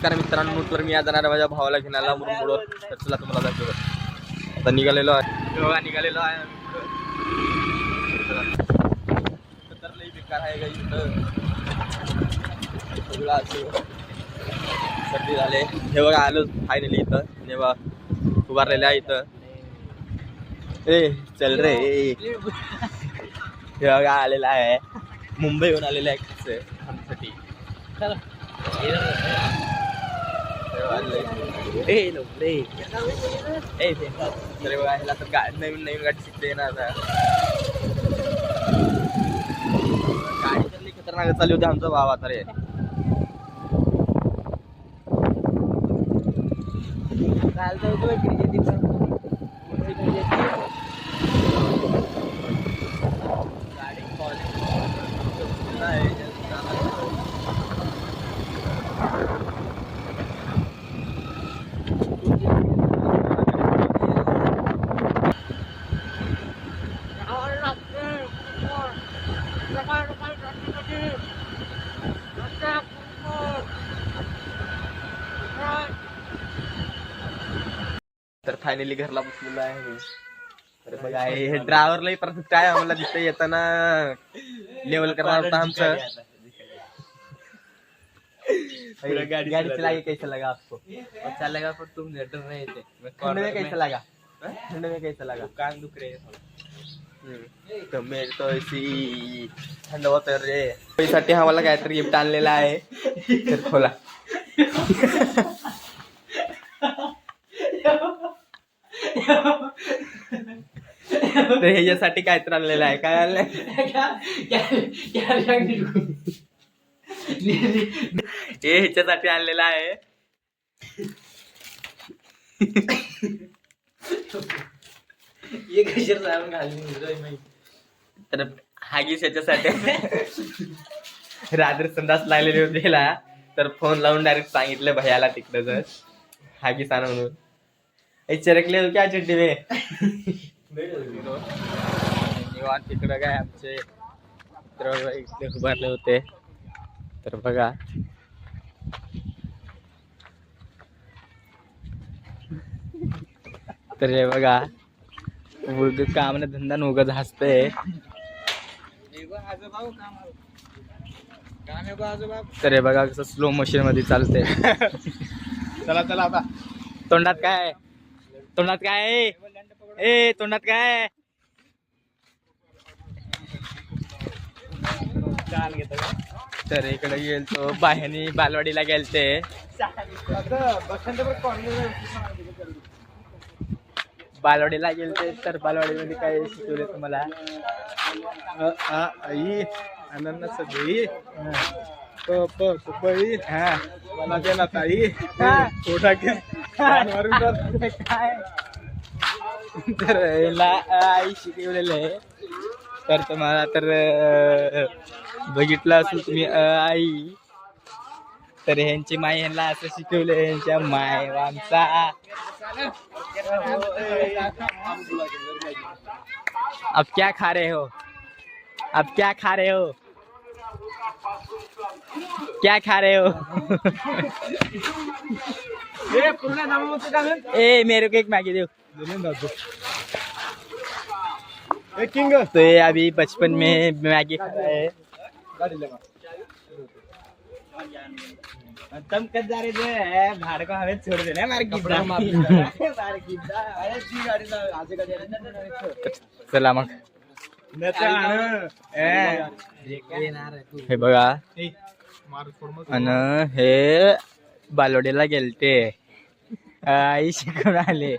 नमस्कार मित्रांनो, तर मी आज जाणार माझ्या भावाला घेण्याला मुरुमवर. तर चला तुम्हाला दाखवतो. आता निघालेलो आहे, बघा निघालेलो आहे. तर लई बेकार आहे गाई इथं सगळं असं सर्दी झाले. हे बघा आलो फायनली इथं, जेव्हा उभारलेलं आहे इथं. ए चल रे, हे बघा आलेला आहे, मुंबईहून आलेला आहे आमच्यासाठी. तर बघा ह्याला तर नवीन नवीन गाडी शिकते ना आता. गाडी तर लई खतरनाक चालली होती आमचा भाव आता रे. तर फायनली घरला बसलेलो आहे. तर बघा हे ड्रायव्हरलाही परफेक्ट आहे, आम्हाला दिसतं येताना लेवल करणार होता आमचं. गाड़ी चलाइए, कैसा लगा आपको? अच्छा लगा, पर तुम डर रहे थे। ठंड में कैसा लगा? ठंड में कैसा लगा? कान दुख रहे हैं। तो मेरे तो ऐसी थंड होत रे. पैसाठी आम्हाला काहीतरी गिफ्ट आणलेला आहे. तर खोला. तर ह्याच्यासाठी काहीतरी आणलेलं आहे. काय आणलंय? हे ह्याच्यासाठी आणलेलं आहे. तर हागीस याच्यासाठी रात्री संडास लागलेली होती ह्याला. तर फोन लावून डायरेक्ट सांगितलं भैयाला तिकडं जर हागीस आण म्हणून. चिरकले क्या चिड्डी में निवांत तिकडं काय आमचे मित्र इकडे उभारले होते. तर बघा तर हे बघा उग काम ना धंदा उगाच हसते. तर हे बघा कसं स्लो मोशन मध्ये चालते. चला चला आता. तोंडात काय, तोंडात काय, ए तोंडात काय. तर इकडे गेलतो बाहेनी बालवाडीला गेलते. बालवाडीला गेलते. तर बालवाडीमध्ये काय शिकवले तुम्हाला? आई अनन्नास दही पपई मला देना ताई पोटा के काय. तर याला आई शिकवलेलं आहे. तर तुम्हाला तर बघितलं असेल तुम्ही आई. तर ह्यांची माय ह्यांना असं शिकवलं, ह्यांच्या माय आमचा. अब क्या खा रहे हो? अब क्या खा रहे हो? क्या खा रहे हो? ए मेरे को एक मैगी दो. किंग तो ये अभी बचपन में मैगी खा रहा है. तुम कद जा रहे थे भाड़ को हमें छोड़ देना मार चला मग. हे बघा आणि हे बालवाडीला गेलते. आई शिकून आले.